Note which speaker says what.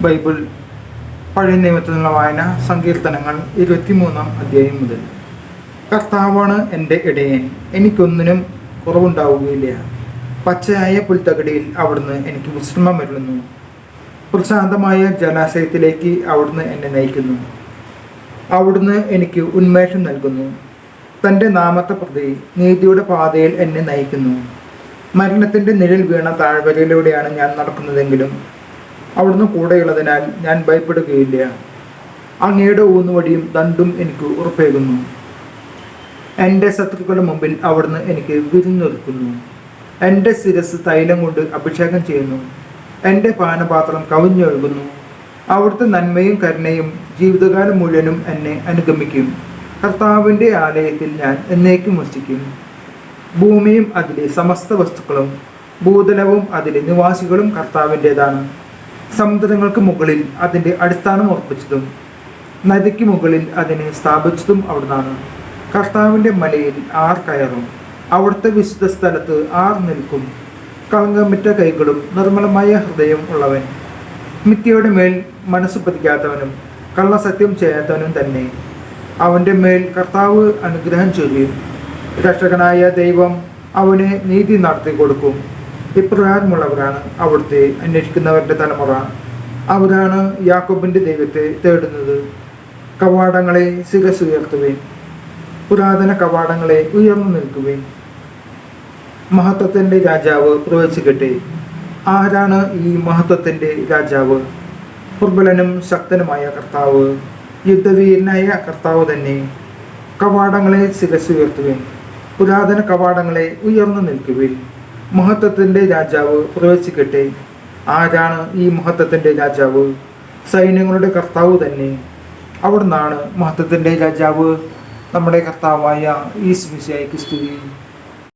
Speaker 1: Bible പഴയ നിയമത്തിൽ നിന്നുള്ള വായന സങ്കീർത്തനങ്ങൾ 23-ാം അധ്യായം മുതൽ. കർത്താവാണ് എൻ്റെ ഇടയൻ, എനിക്കൊന്നിനും കുറവുണ്ടാവുകയില്ല. പച്ചയായ പുൽത്തകടിയിൽ അവിടുന്ന് എനിക്ക് വിശ്രമം വരുന്നു. പ്രശാന്തമായ ജലാശയത്തിലേക്ക് അവിടുന്ന് എന്നെ നയിക്കുന്നു. അവിടുന്ന് എനിക്ക് ഉന്മേഷം നൽകുന്നു. തൻ്റെ നാമത്തെ പ്രതി നീതിയുടെ പാതയിൽ എന്നെ നയിക്കുന്നു. മരണത്തിൻ്റെ നിഴൽ വീണ താഴ്വരയിലൂടെയാണ് ഞാൻ നടക്കുന്നതെങ്കിലും അവിടുന്ന് കൂടെയുള്ളതിനാൽ ഞാൻ ഭയപ്പെടുകയില്ല. അങ്ങയുടെ ഊന്നുവടിയും ദണ്ടും എനിക്ക് ഉറപ്പേകുന്നു. എൻ്റെ ശത്രുക്കളുടെ മുമ്പിൽ അവിടുന്ന് എനിക്ക് വിരുന്നൊരുക്കുന്നു. എൻ്റെ ശിരസ് തൈലം കൊണ്ട് അഭിഷേകം ചെയ്യുന്നു. എൻ്റെ പാനപാത്രം കവിഞ്ഞൊഴുകുന്നു. അവിടുത്തെ നന്മയും കരുണയും ജീവിതകാലം മുഴുവനും എന്നെ അനുഗമിക്കും. കർത്താവിൻ്റെ ആലയത്തിൽ ഞാൻ എന്നേക്കും വസിക്കും. ഭൂമിയും അതിലെ സമസ്ത വസ്തുക്കളും ഭൂതലവും അതിലെ നിവാസികളും കർത്താവിൻ്റെതാണ്. സമുദ്രങ്ങൾക്ക് മുകളിൽ അതിൻ്റെ അടിസ്ഥാനം ഉറപ്പിച്ചതും നദിക്ക് മുകളിൽ അതിനെ സ്ഥാപിച്ചതും അവിടുന്നാണ്. കർത്താവിൻ്റെ മലയിൽ ആർ കയറും? അവിടുത്തെ വിശുദ്ധ സ്ഥലത്ത് ആർ നിൽക്കും? കളങ്കമിറ്റ കൈകളും നിർമ്മലമായ ഹൃദയം ഉള്ളവൻ, മിഥ്യയുടെ മേൽ മനസ്സ് പതിക്കാത്തവനും കള്ളസത്യം ചെയ്യാത്തവനും തന്നെ. അവൻ്റെ മേൽ കർത്താവ് അനുഗ്രഹം ചൊരിയും. രക്ഷകനായ ദൈവം അവന് നീതി നടത്തി കൊടുക്കും. ഇപ്രകാരമുള്ളവരാണ് അവിടുത്തെ അന്വേഷിക്കുന്നവരുടെ തലമുറ. അവരാണ് യാക്കോബിൻ്റെ ദൈവത്തെ തേടുന്നത്. കവാടങ്ങളെ ശിരസ് ഉയർത്തുവേൻ, പുരാതന കവാടങ്ങളെ ഉയർന്നു നിൽക്കുവേൻ. മഹത്വത്തിൻ്റെ രാജാവ് പ്രവേശിക്കട്ടെ. ആരാണ് ഈ മഹത്വത്തിൻ്റെ രാജാവ്? പ്രബലനും ശക്തനുമായ കർത്താവ്, യുദ്ധവീരനായ കർത്താവ് തന്നെ. കവാടങ്ങളെ ശിരസ് ഉയർത്തുവേൻ, പുരാതന കവാടങ്ങളെ ഉയർന്നു നിൽക്കുവേൻ. മഹത്വത്തിൻ്റെ രാജാവ് പ്രവേശിക്കട്ടെ. ആരാണ് ഈ മഹത്വത്തിൻ്റെ രാജാവ്? സൈന്യങ്ങളുടെ കർത്താവ് തന്നെ. അവിടുന്നാണ് മഹത്വത്തിൻ്റെ രാജാവ്. നമ്മുടെ കർത്താവായ യേശു മിശിഹായ്ക്ക് സ്തുതി.